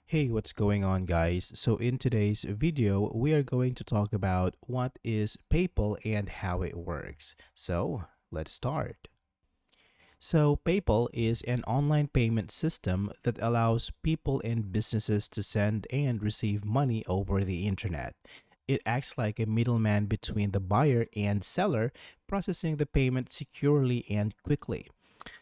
Hey, what's going on, guys? So, in today's video, we are going to talk about what is PayPal and how it works. So, let's start. So, PayPal is an online payment system that allows people and businesses to send and receive money over the internet. It acts like a middleman between the buyer and seller, processing the payment securely and quickly.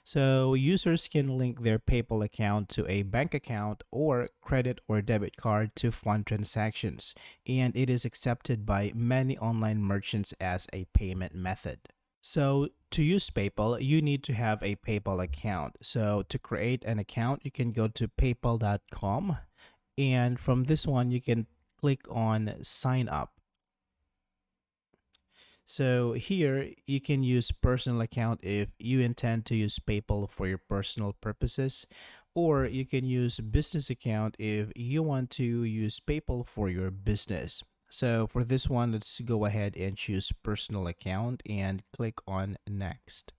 So users can link their PayPal account to a bank account or credit or debit card to fund transactions, and it is accepted by many online merchants as a payment method. So to use PayPal, you need to have a PayPal account. So to create an account, you can go to paypal.com, and from this one you can click on sign up. So here you can use personal account if you intend to use PayPal for your personal purposes, or you can use business account if you want to use PayPal for your business. So for this one, let's go ahead and choose personal account and click on next.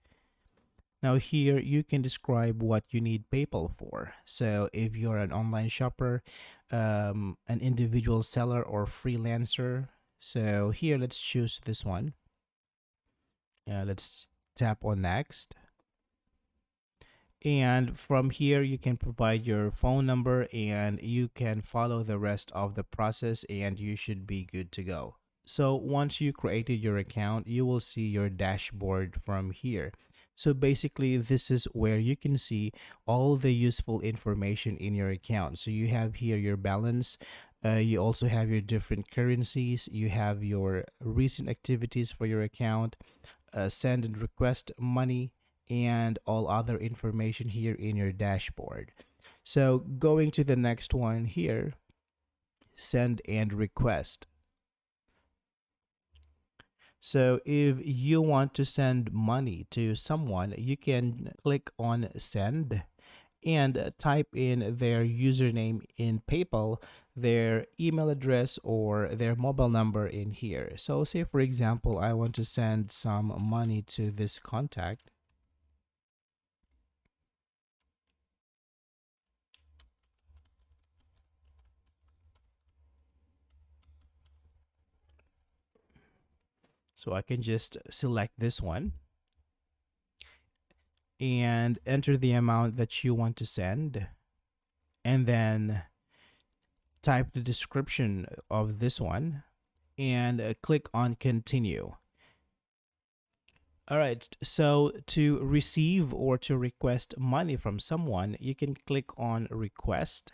Now here you can describe what you need PayPal for. So if you're an online shopper, an individual seller or freelancer, so here let's choose this one. Let's tap on next. And from here, you can provide your phone number and you can follow the rest of the process and you should be good to go. So once you created your account, you will see your dashboard from here. So basically, this is where you can see all the useful information in your account. So you have here your balance. You also have your different currencies. You have your recent activities for your account, send and request money, and all other information here in your dashboard. So going to the next one here, send and request. So if you want to send money to someone, you can click on send and type in their username in PayPal, their email address, or their mobile number in here. So say for example, I want to send some money to this contact. So I can just select this one and enter the amount that you want to send, and then type the description of this one and click on continue. All right, so to receive or to request money from someone, you can click on request.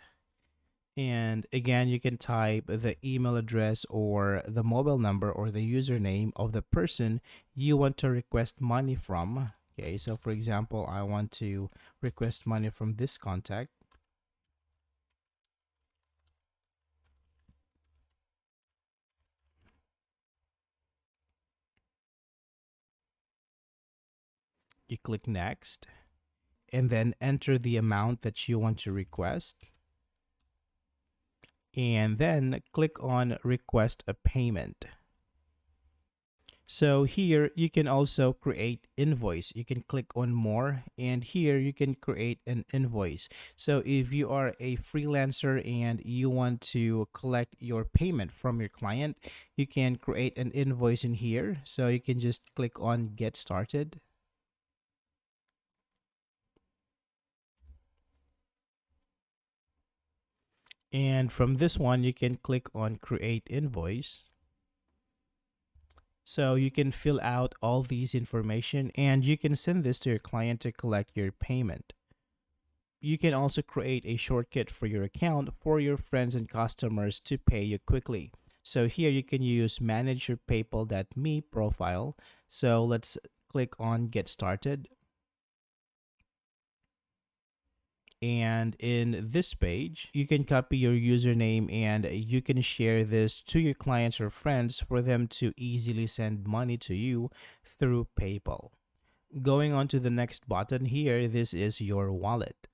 And again, you can type the email address or the mobile number or the username of the person you want to request money from. Okay, so for example, I want to request money from this contact. You click next and then enter the amount that you want to request. And then click on request a payment. So here you can also create invoice. You can click on more and here you can create an invoice. So if you are a freelancer and you want to collect your payment from your client, you can create an invoice in here. So you can just click on get started. And from this one, you can click on create invoice. So you can fill out all these information and you can send this to your client to collect your payment. You can also create a shortcut for your account for your friends and customers to pay you quickly. So here you can use manage your paypal.me profile. So let's click on get started. And in this page, you can copy your username and you can share this to your clients or friends for them to easily send money to you through PayPal. Going on to the next button here, this is your wallet.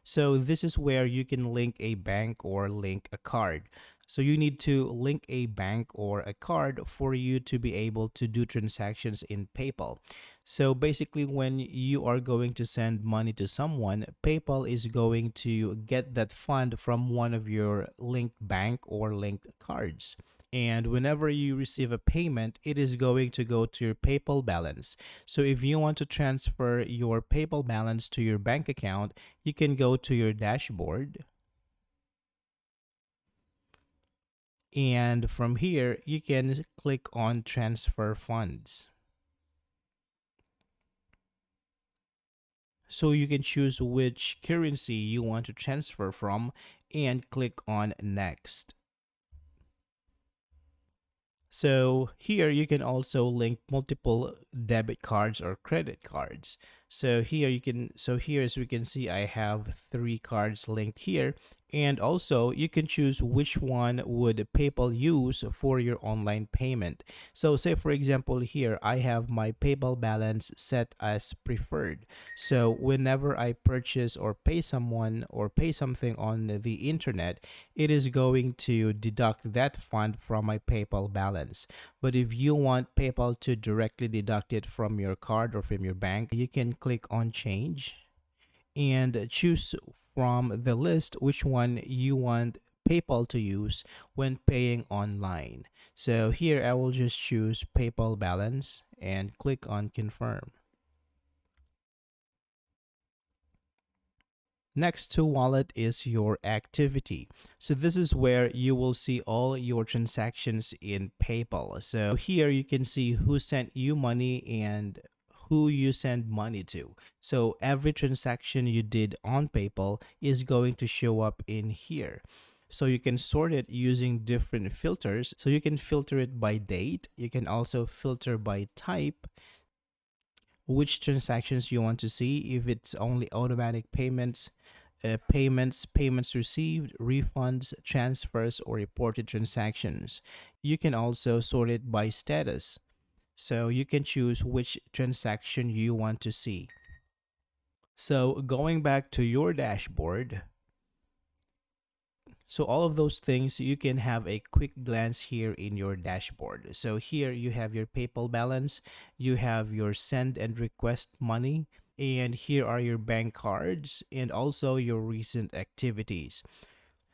So this is where you can link a bank or link a card. So you need to link a bank or a card for you to be able to do transactions in PayPal. So basically, when you are going to send money to someone, PayPal is going to get that fund from one of your linked bank or linked cards. And whenever you receive a payment, it is going to go to your PayPal balance. So if you want to transfer your PayPal balance to your bank account, you can go to your dashboard. And from here, you can click on transfer funds. So you can choose which currency you want to transfer from and click on next. So here you can also link multiple debit cards or credit cards. So here as we can see, I have 3 cards linked here. And also you can choose which one would PayPal use for your online payment. So say for example here, I have my PayPal balance set as preferred. So whenever I purchase or pay someone or pay something on the internet, it is going to deduct that fund from my PayPal balance. But if you want PayPal to directly deduct it from your card or from your bank, you can click on change and choose from the list which one you want PayPal to use when paying online. So here I will just choose PayPal balance and click on confirm. Next to wallet is your activity. So this is where you will see all your transactions in PayPal. So here you can see who sent you money and who you send money to. So every transaction you did on PayPal is going to show up in here. So you can sort it using different filters. So you can filter it by date. You can also filter by type, which transactions you want to see, if it's only automatic payments, payments received, refunds, transfers, or reported transactions. You can also sort it by status. So you can choose which transaction you want to see. So going back to your dashboard, so all of those things you can have a quick glance here in your dashboard. So here you have your PayPal balance, you have your send and request money, and here are your bank cards and also your recent activities.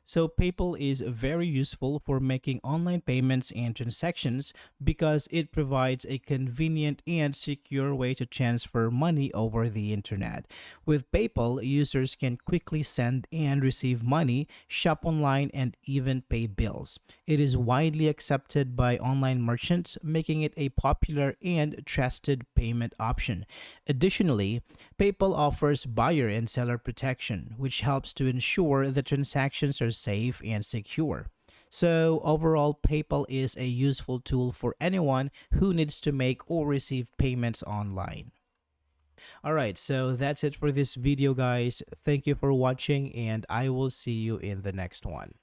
So PayPal is very useful for making online payments and transactions because it provides a convenient and secure way to transfer money over the internet. With PayPal, users can quickly send and receive money, shop online, and even pay bills. It is widely accepted by online merchants, making it a popular and trusted payment option. Additionally, PayPal offers buyer and seller protection, which helps to ensure that transactions are safe and secure. So, overall, PayPal is a useful tool for anyone who needs to make or receive payments online. Alright, so that's it for this video, guys. Thank you for watching, and I will see you in the next one.